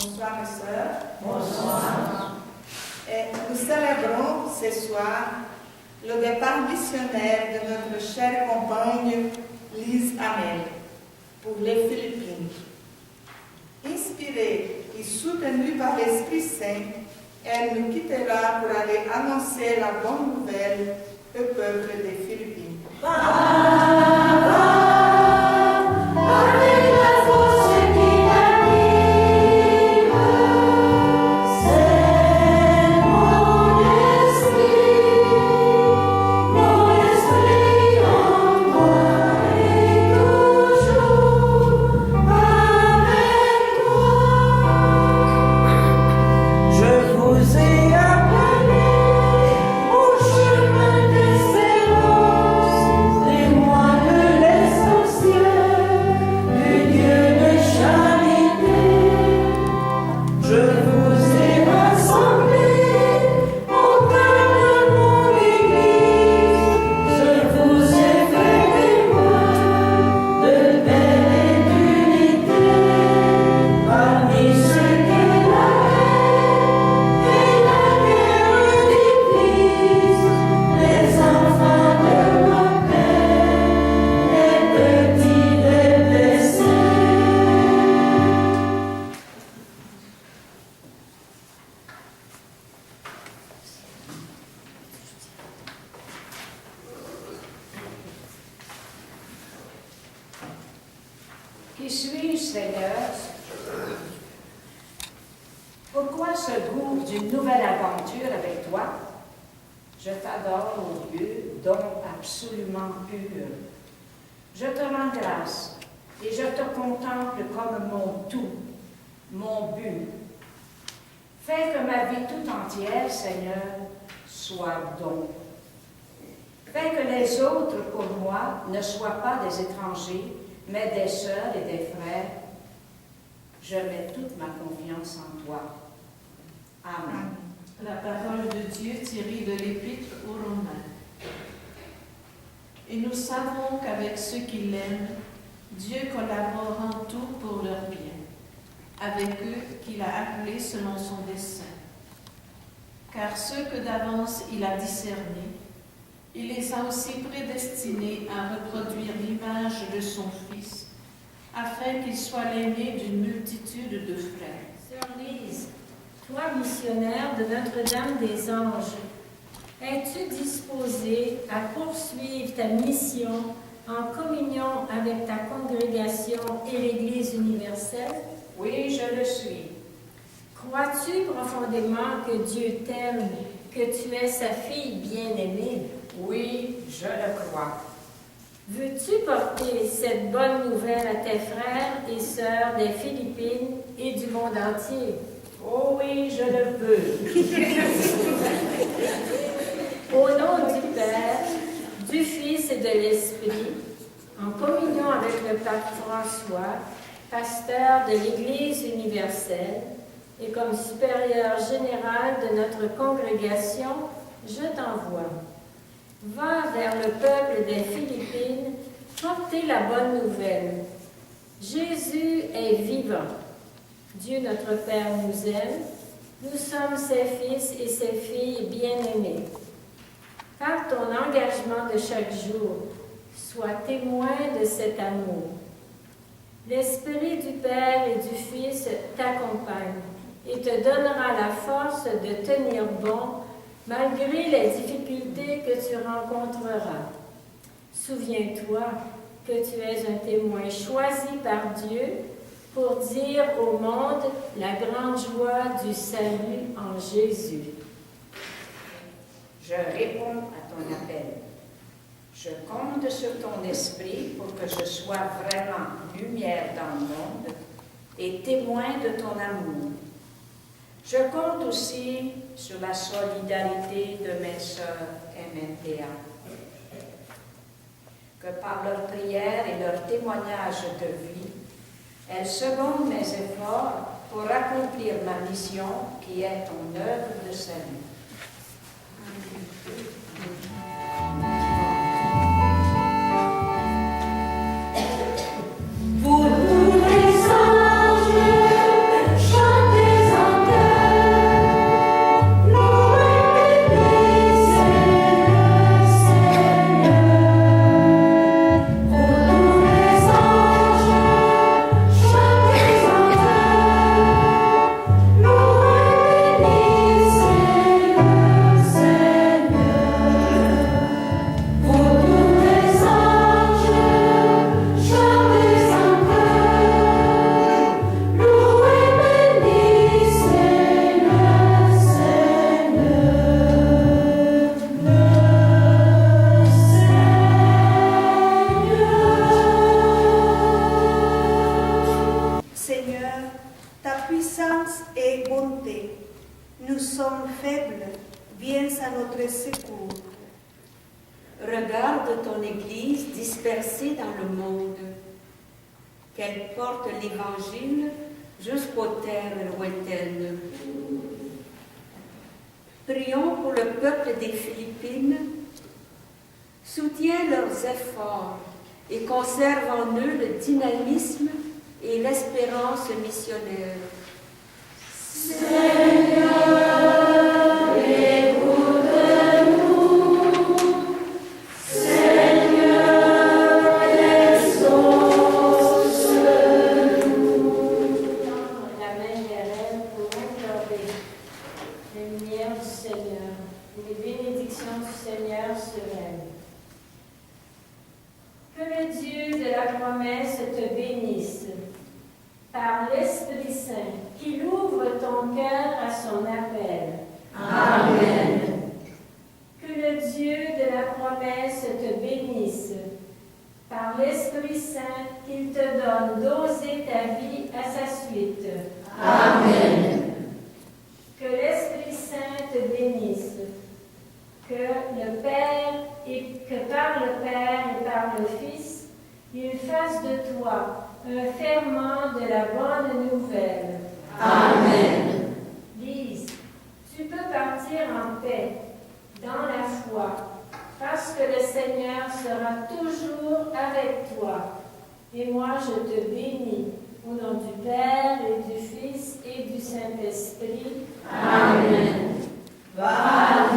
Bonsoir mes sœurs. Bonsoir. Et nous célébrons ce soir le départ missionnaire de notre chère compagne Lise Amel pour les Philippines. Inspirée et soutenue par l'Esprit Saint, elle nous quittera pour aller annoncer la bonne nouvelle au peuple des Philippines. Qui suis-je, Seigneur? Pourquoi ce goût d'une nouvelle aventure avec toi? Je t'adore, ô Dieu, don absolument pur. Je te rends grâce et je te contemple comme mon tout, mon but. Fais que ma vie tout entière, Seigneur, soit don. Fais que les autres, pour moi, ne soient pas des étrangers, mais des sœurs et des frères. Je mets toute ma confiance en toi. Amen. La parole de Dieu tirée de l'Épître aux Romains. Et nous savons qu'avec ceux qui l'aiment, Dieu collabore en tout pour leur bien, avec eux qu'il a appelés selon son dessein. Car ceux que d'avance il a discernés, il les a aussi prédestinés à reproduire l'image de son Fils, afin qu'il soit l'aîné d'une multitude de frères. Sœur Lise, toi, missionnaire de Notre-Dame des Anges, es-tu disposée à poursuivre ta mission en communion avec ta congrégation et l'Église universelle? Oui, je le suis. Crois-tu profondément que Dieu t'aime, que tu es sa fille bien-aimée? Oui, je le crois. Veux-tu porter cette bonne nouvelle à tes frères et sœurs des Philippines et du monde entier? Oh oui, je le veux. Au nom du Père, du Fils et de l'Esprit, en communion avec le pape François, pasteur de l'Église universelle, et comme supérieur général de notre congrégation, je t'envoie. Va vers le peuple des Philippines, porter la bonne nouvelle. Jésus est vivant. Dieu notre Père nous aime. Nous sommes ses fils et ses filles bien-aimés. Par ton engagement de chaque jour, sois témoin de cet amour. L'Esprit du Père et du Fils t'accompagne et te donnera la force de tenir bon malgré les difficultés que tu rencontreras. Souviens-toi que tu es un témoin choisi par Dieu pour dire au monde la grande joie du salut en Jésus. Je réponds à ton appel. Je compte sur ton esprit pour que je sois vraiment lumière dans le monde et témoin de ton amour. Je compte aussi sur la solidarité de mes sœurs MNPA. Que par leur prière et leur témoignage de vie, elles secondent mes efforts pour accomplir ma mission qui est ton œuvre de salut. Pour tous les anges, chantez. nous sommes faibles, viens à notre secours. Regarde ton Église dispersée dans le monde, qu'elle porte l'Évangile jusqu'aux terres lointaines. Prions pour le peuple des Philippines, soutiens leurs efforts et conserve en eux le dynamisme et l'espérance missionnaire. Seigneur, écoute-nous. Seigneur, exauce-nous. La main vers elle pour implorer les lumières du Seigneur et les bénédictions du Seigneur sur elle. Que le Dieu de la promesse te bénisse par l'Esprit Saint, qu'il ouvre ton cœur à son appel. Amen. Que le Dieu de la promesse te bénisse par l'Esprit Saint, qu'il te donne d'oser ta vie à sa suite. Amen. Que l'Esprit Saint te bénisse. Que par le Père et par le Fils, il fasse de toi un ferment de la bonne nouvelle. Amen. Lise, tu peux partir en paix, dans la foi, parce que le Seigneur sera toujours avec toi. Et moi, je te bénis, au nom du Père et du Fils et du Saint-Esprit. Amen. Va